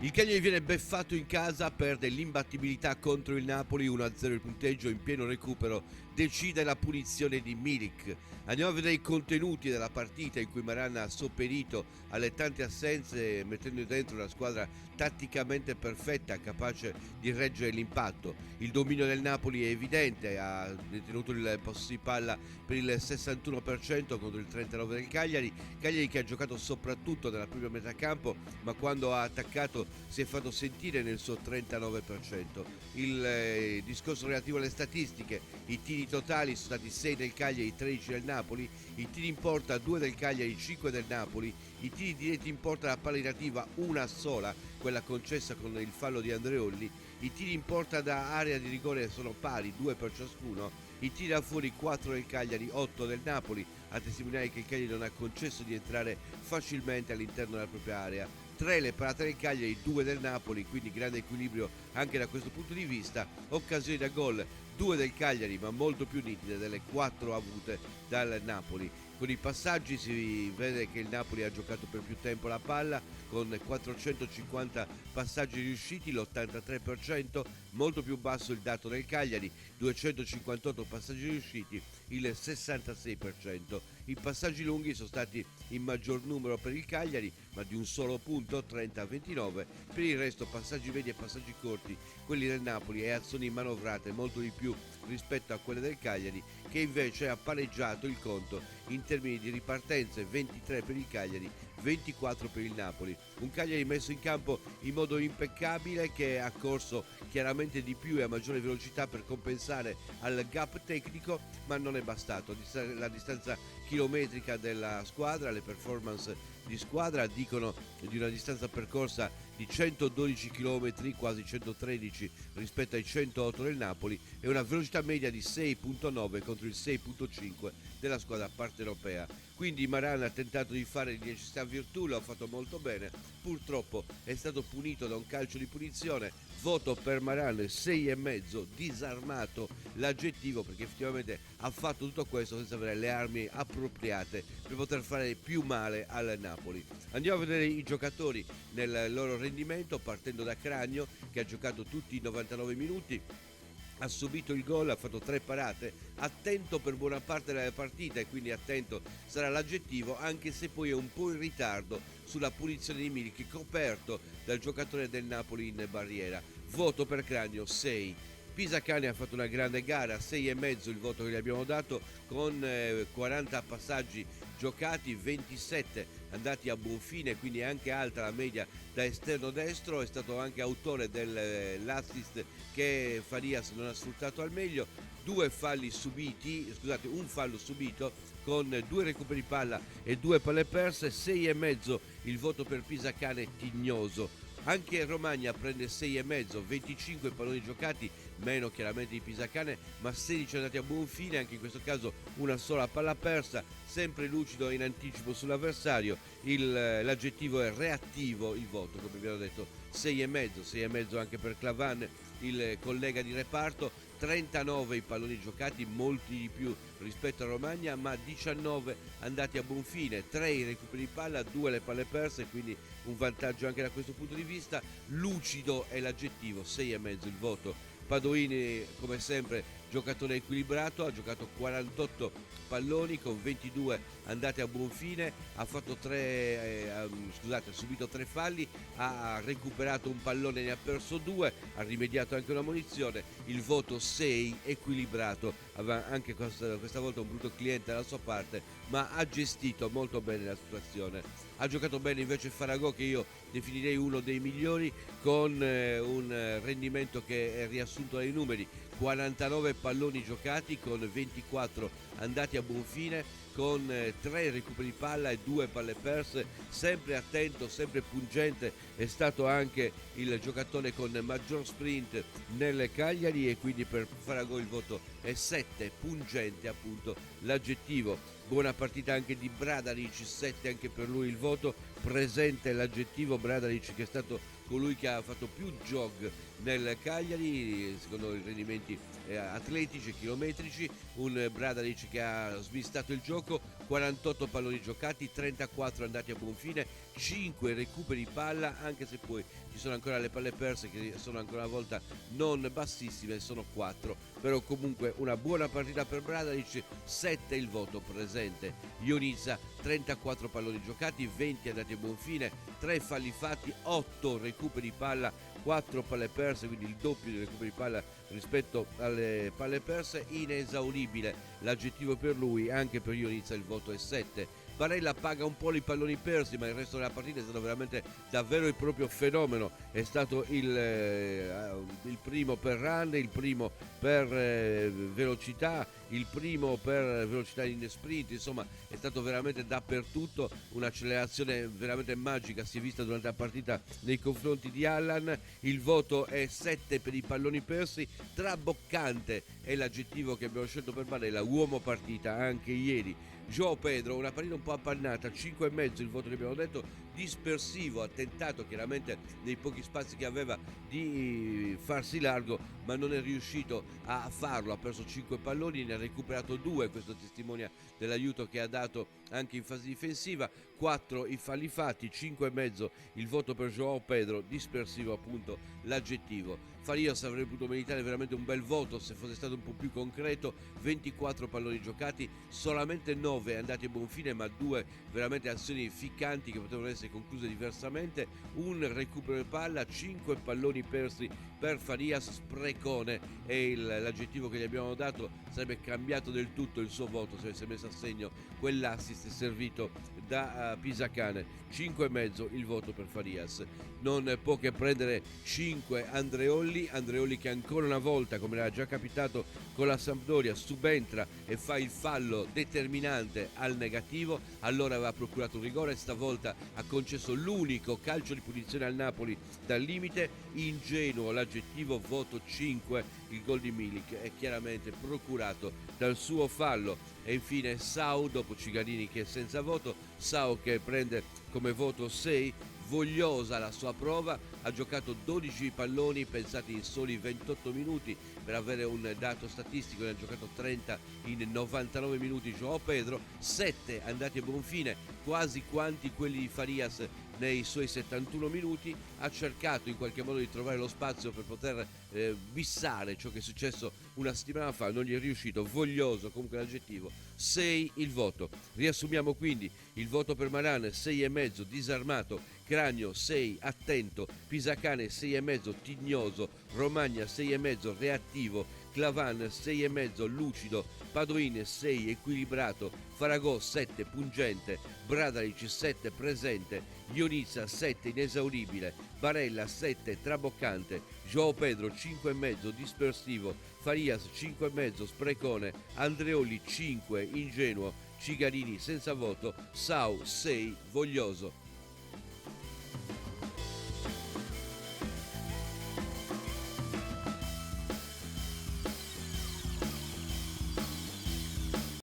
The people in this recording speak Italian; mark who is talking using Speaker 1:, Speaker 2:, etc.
Speaker 1: Il Cagliari viene beffato in casa, perde l'imbattibilità contro il Napoli, 1-0 il punteggio, in pieno recupero decide la punizione di Milik. Andiamo a vedere i contenuti della partita in cui Maran ha sopperito alle tante assenze, mettendo dentro una squadra tatticamente perfetta, capace di reggere l'impatto. Il dominio del Napoli è evidente, ha detenuto il possesso di palla per il 61% contro il 39% del Cagliari che ha giocato soprattutto nella prima metà campo, ma quando ha attaccato si è fatto sentire nel suo 39%. Il discorso relativo alle statistiche: i tiri totali sono stati 6 del Cagliari, 13 del Napoli, i tiri in porta 2 del Cagliari, 5 del Napoli, i tiri diretti in porta da palla inattiva una sola, quella concessa con il fallo di Andreolli, i tiri in porta da area di rigore sono pari, 2 per ciascuno, i tiri da fuori 4 del Cagliari, 8 del Napoli, a testimoniare che il Cagliari non ha concesso di entrare facilmente all'interno della propria area. 3 le parate del Cagliari, 2 del Napoli, quindi grande equilibrio anche da questo punto di vista. Occasioni da gol, 2 del Cagliari, ma molto più nitide delle 4 avute dal Napoli. Con i passaggi si vede che il Napoli ha giocato per più tempo la palla, con 450 passaggi riusciti, l'83%, molto più basso il dato del Cagliari, 258 passaggi riusciti, il 66%. I passaggi lunghi sono stati in maggior numero per il Cagliari, ma di un solo punto, 30-29, per il resto passaggi medi e passaggi corti, quelli del Napoli, e azioni manovrate molto di più rispetto a quelle del Cagliari, che invece ha pareggiato il conto in termini di ripartenze, 23 per il Cagliari, 24 per il Napoli. Un Cagliari messo in campo in modo impeccabile, che ha corso chiaramente di più e a maggiore velocità per compensare al gap tecnico, ma non è bastato. La distanza chilometrica della squadra, le performance di squadra dicono di una distanza percorsa di 112 km, quasi 113 rispetto ai 108 del Napoli, e una velocità media di 6.9 contro il 6.5 della squadra partenopea. Quindi Maran ha tentato di fare di necessità virtù, lo ha fatto molto bene, purtroppo è stato punito da un calcio di punizione. Voto per Maran 6,5, disarmato l'aggettivo, perché effettivamente ha fatto tutto questo senza avere le armi appropriate per poter fare più male al Napoli. Andiamo a vedere i giocatori nel loro rendimento, partendo da Cragno, che ha giocato tutti i 99 minuti, ha subito il gol, ha fatto 3 parate, attento per buona parte della partita, e quindi attento sarà l'aggettivo, anche se poi è un po' in ritardo sulla punizione di Milik, coperto dal giocatore del Napoli in barriera. Voto per Cragno 6. Pisacane ha fatto una grande gara, 6,5 il voto che gli abbiamo dato, con 40 passaggi giocati, 27 andati a buon fine, quindi è anche alta la media da esterno destro. È stato anche autore dell'assist che Farias non ha sfruttato al meglio. Un fallo subito con 2 recuperi palla e 2 palle perse. 6,5 il voto per Pisacane Tignoso. Anche Romagna prende 6,5, 25 palloni giocati, meno chiaramente di Pisacane, ma 16 andati a buon fine, anche in questo caso una sola palla persa, sempre lucido in anticipo sull'avversario. L'aggettivo è reattivo, il voto, come abbiamo detto, 6,5 anche per Clavan, il collega di reparto. 39 i palloni giocati, molti di più rispetto a Romagna, ma 19 andati a buon fine, 3 i recuperi di palla, 2 le palle perse, quindi un vantaggio anche da questo punto di vista. Lucido è l'aggettivo, 6,5 il voto. Padoini, come sempre, giocatore equilibrato, ha giocato 48 palloni con 22 andati a buon fine, ha subito 3 falli, ha recuperato un pallone, ne ha perso 2, ha rimediato anche una munizione. Il voto 6, equilibrato, aveva anche questa volta un brutto cliente dalla sua parte, ma ha gestito molto bene la situazione. Ha giocato bene invece Faragò, che io definirei uno dei migliori, con un rendimento che è riassunto dai numeri: 49 palloni giocati con 24 andati a buon fine, con 3 recuperi di palla e 2 palle perse. Sempre attento, sempre pungente è stato anche il giocatore con maggior sprint nel Cagliari, e quindi per Faragò il voto è 7, pungente appunto l'aggettivo. Buona partita anche di Bradaric, 7 anche per lui il voto, presente l'aggettivo. Bradalic, che è stato colui che ha fatto più jog nel Cagliari secondo i rendimenti atletici e chilometrici, un Bradalic che ha smistato il gioco, 48 palloni giocati, 34 andati a buon fine, 5 recuperi palla, anche se poi ci sono ancora le palle perse che sono ancora una volta non bassissime, sono 4, però comunque una buona partita per Bradalic. 7 il voto presente. Ionizza, 34 palloni giocati, 20 andati a buon fine, 3 falli fatti, 8 recuperi palla, 4 palle perse, quindi il doppio di recuperi palla rispetto alle palle perse. Inesauribile l'aggettivo per lui, anche per Ionizza il voto è 7. Barella paga un po' i palloni persi, ma il resto della partita è stato veramente davvero il proprio fenomeno. È stato il primo per run, il primo per velocità, il primo per velocità in sprint, insomma è stato veramente dappertutto, un'accelerazione veramente magica si è vista durante la partita nei confronti di Allan. Il voto è 7 per i palloni persi. Traboccante è l'aggettivo che abbiamo scelto per Barella, uomo partita anche ieri. João Pedro, una partita un po' appannata, 5,5 il voto che abbiamo detto, dispersivo, ha tentato chiaramente nei pochi spazi che aveva di farsi largo, ma non è riuscito a farlo, ha perso 5 palloni, ne ha recuperato 2, questo testimonia dell'aiuto che ha dato anche in fase difensiva. 4 i falli fatti, 5,5 il voto per João Pedro, dispersivo appunto l'aggettivo. Farias avrebbe potuto meritare veramente un bel voto se fosse stato un po' più concreto, 24 palloni giocati, solamente 9 andati a buon fine, ma 2 veramente azioni ficcanti che potevano essere concluse diversamente, un recupero di palla, 5 palloni persi per Farias. Sprecone è l'aggettivo che gli abbiamo dato, sarebbe cambiato del tutto il suo voto se avesse messo a segno quell'assist servito da Pisacane. 5,5 il voto per Farias. Non può che prendere 5 Andreolli che ancora una volta, come era già capitato con la Sampdoria, subentra e fa il fallo determinante al negativo. Allora aveva procurato un rigore, stavolta ha concesso l'unico calcio di punizione al Napoli dal limite. Ingenuo l'aggettivo, voto 5, il gol di Milik è chiaramente procurato dal suo fallo. E infine Sau, dopo Cigadini che è senza voto, Sau che prende come voto 6, vogliosa la sua prova, ha giocato 12 palloni pensati in soli 28 minuti, per avere un dato statistico ne ha giocato 30 in 99 minuti João Pedro, 7 andati a buon fine, quasi quanti quelli di Farias nei suoi 71 minuti. Ha cercato in qualche modo di trovare lo spazio per poter bissare ciò che è successo una settimana fa, non gli è riuscito, voglioso comunque l'aggettivo. 6 il voto. Riassumiamo quindi il voto per Maran, 6,5 disarmato, Cranio 6 attento, Pisacane 6,5 tignoso, Romagna 6,5 reattivo, Clavan 6,5 lucido, Padoin 6 equilibrato, Faragò 7 pungente, Bradalic 7 presente, Ionizza 7 inesauribile, Barella 7 traboccante, João Pedro 5,5 dispersivo, Farias 5,5 sprecone, Andreoli 5 ingenuo, Cigarini senza voto, Sau 6 voglioso.